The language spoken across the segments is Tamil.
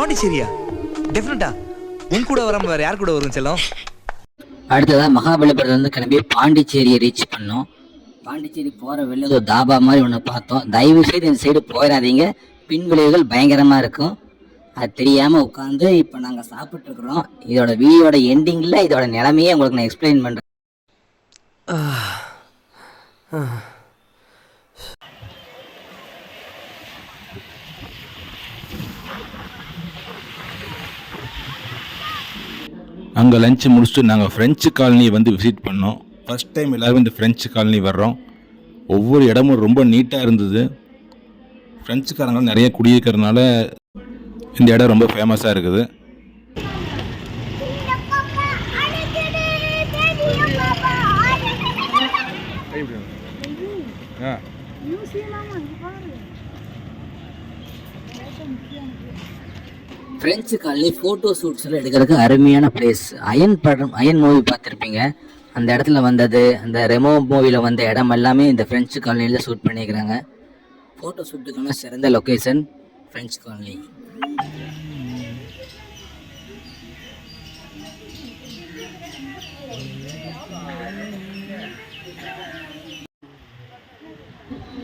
பாண்டிச்சேரியா? டெஃபினட்டா. உன் கூட வராம வேற யார் கூட வரும் செல்லம்? அடுத்ததாக மகாபலிபுரத்துலேருந்து கிளம்பி பாண்டிச்சேரியை ரீச் பண்ணோம். பாண்டிச்சேரி போகிற வெளில ஒரு தாபா மாதிரி ஒன்று பார்த்தோம். தயவு செய்து இந்த சைடு போயிடாதீங்க, பின் விளைவுகள் பயங்கரமாக இருக்கும். அது தெரியாமல் உட்காந்து இப்போ நாங்கள் சாப்பிட்ருக்குறோம். இதோட வீடியோட எண்டிங்கில் இதோட நிலைமையே உங்களுக்கு நான் எக்ஸ்பிளைன் பண்ணுறேன். அங்கே லஞ்சு முடிச்சுட்டு நாங்கள் ஃப்ரெஞ்சு காலனி வந்து விசிட் பண்ணோம். ஃபஸ்ட் டைம் எல்லோரும் இந்த ஃப்ரெஞ்சு காலனி வர்றோம். ஒவ்வொரு இடமும் ரொம்ப நீட்டாக இருந்தது. ஃப்ரெஞ்சுக்காரங்களும் நிறைய குடியிருக்கிறதுனால இந்த இடம் ரொம்ப ஃபேமஸாக இருக்குது. ஃப்ரெஞ்சு காலனி ஃபோட்டோ ஷூட்ஸில் எடுக்கிறதுக்கு அருமையான பிளேஸ். அயன் மூவி பார்த்துருப்பீங்க, அந்த இடத்துல வந்தது, அந்த ரெமோ மூவியில் வந்த இடம் எல்லாமே இந்த ஃப்ரெஞ்சு காலனியில் ஷூட் பண்ணியிருக்கிறாங்க. ஃபோட்டோ ஷூட்டுக்கான சிறந்த லொக்கேஷன் ஃப்ரெஞ்சு காலனி.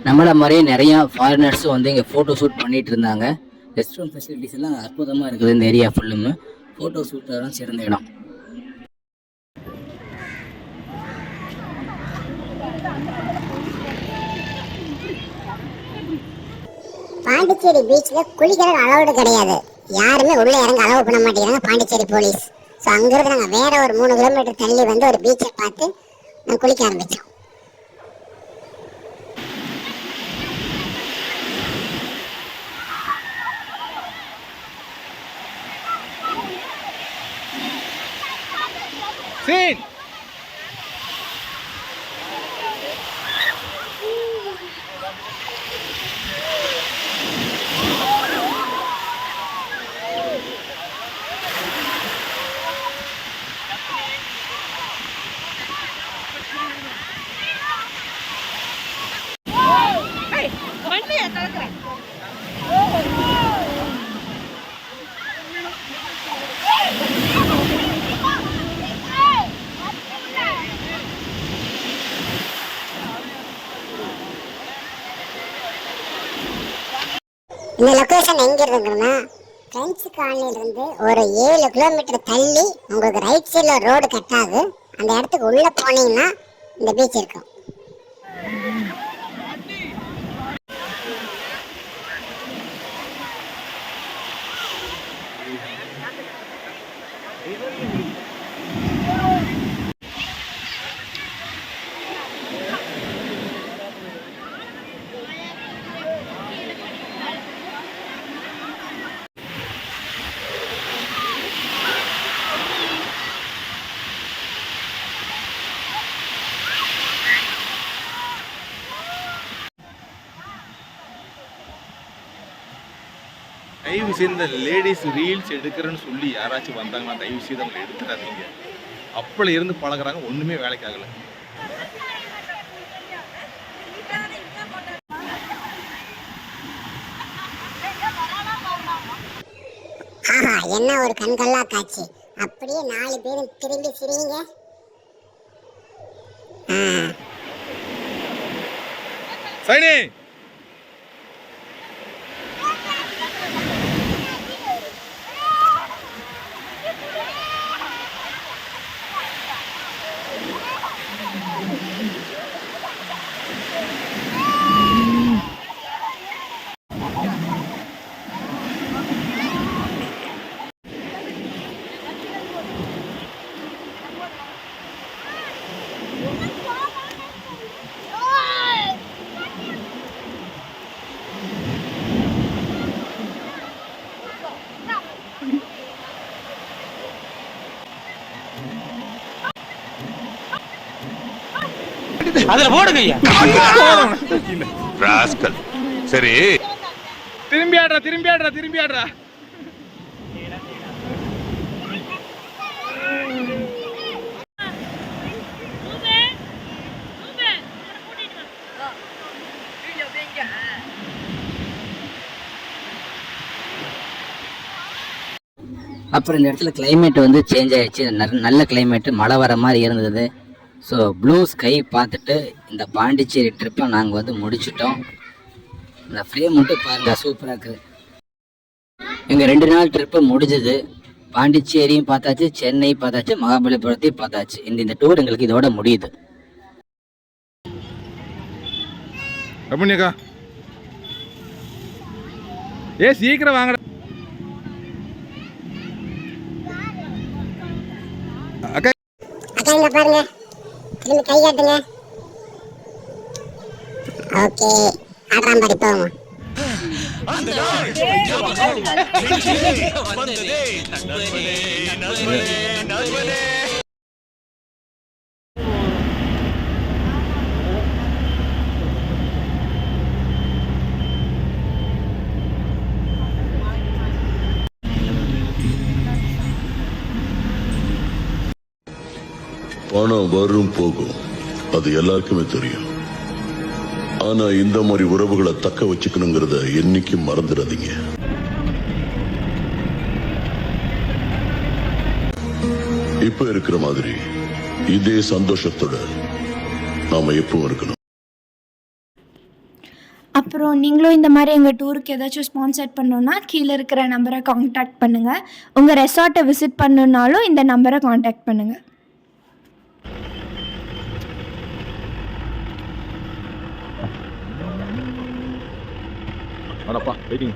நம்மளை மாதிரியே நிறையா ஃபாரினர்ஸும் வந்து இங்கே ஃபோட்டோ ஷூட் பண்ணிகிட்டு இருந்தாங்க. ரெஸ்ட் ரூம் ஃபெசிலிட்டிஸ் எல்லாம் அற்புதமாக இருக்குது. இந்த ஏரியா ஃபுல்லுமே ஃபோட்டோ ஷூட்டெல்லாம் சிறந்த இடம். பாண்டிச்சேரி பீச்சில் குளிக்கிறது அலௌடு கிடையாது. யாருமே உள்ளே இறங்க அலோவ் பண்ண மாட்டேங்கிறாங்க பாண்டிச்சேரி போலீஸ். ஸோ அங்கேருந்து நாங்கள் வேற ஒரு 3 கிலோமீட்டர் தள்ளி வந்து ஒரு பீச்சை பார்த்து நாங்கள் குளிக்க ஆரம்பித்தோம். இந்த லொக்கேஷன் எங்கே இருக்குன்னா, ஃப்ரெஞ்சு காலனிலிருந்து ஒரு 7 கிலோமீட்டர் தள்ளி உங்களுக்கு ரைட் சைடில் ரோடு கட் ஆகுது. அந்த இடத்துக்கு உள்ளே போனீங்கன்னா இந்த பீச் இருக்கும். தயவு செய்து இந்த லேடிஸ் ரீல்ஸ் எடுக்கிறேன்னு சொல்லி யாராச்சும் வந்தாங்கன்னா தயவு செய்து அவங்களை எடுத்துடாதீங்க. அப்பள இருந்து பழகுறாங்க, ஒன்றுமே வேலைக்கு ஆகலை. என்ன ஒரு கண்கொள்ளா காட்சி. அப்படியே 4 பேரும் திரும்பி சிரிங்க. சைனி அதுல போடுங்க. ராஸ்கல். சரி, திரும்பி ஆடுறா. அப்புறம் இந்த இடத்துல கிளைமேட் வந்து சேஞ்ச் ஆயிடுச்சு. நல்ல கிளைமேட்டு, மழை வர மாதிரி இருந்தது. ஸோ ப்ளூ ஸ்கை பார்த்துட்டு இந்த பாண்டிச்சேரி ட்ரிப்பை நாங்கள் வந்து முடிச்சிட்டோம். இந்த ஃப்ரேம் மட்டும் பாருங்கள், சூப்பராக இருக்குது. எங்கள் 2 நாள் ட்ரிப்பு முடிஞ்சது. பாண்டிச்சேரியும் பார்த்தாச்சு, சென்னை பார்த்தாச்சு, மகாபலிபுரத்தையும் பார்த்தாச்சு. இந்த டூர் எங்களுக்கு இதோட முடியுது. ரமணியக்கா சீக்கிரம் வாங்கடா அக்கா. அக்கா இங்க பாருங்க, திரும்பி கை காட்டுங்க. ஓகே, ஆடாம் பாடி போவோம். பணம் வரும் போகும், அது எல்லாருக்குமே தெரியும். ஆனா இந்த மாதிரி உறவுகளை தக்க வச்சுக்கணுங்கிறத என்னைக்கும் மறந்துடாதீங்க. இப்ப இருக்கிற மாதிரி இதே சந்தோஷத்தோட நாம எப்பவும் இருக்கணும். அப்புறம் நீங்களும் இந்த மாதிரி எங்கள் டூருக்கு ஏதாச்சும் ஸ்பான்சர் பண்ணணுன்னா கீழே இருக்கிற நம்பரை காண்டாக்ட் பண்ணுங்கள். உங்கள் ரெசார்ட்டை விசிட் பண்ணணுன்னாலும் இந்த நம்பரை காண்டாக்ட் பண்ணுங்கள். அடப்பா வெயிட்டிங்.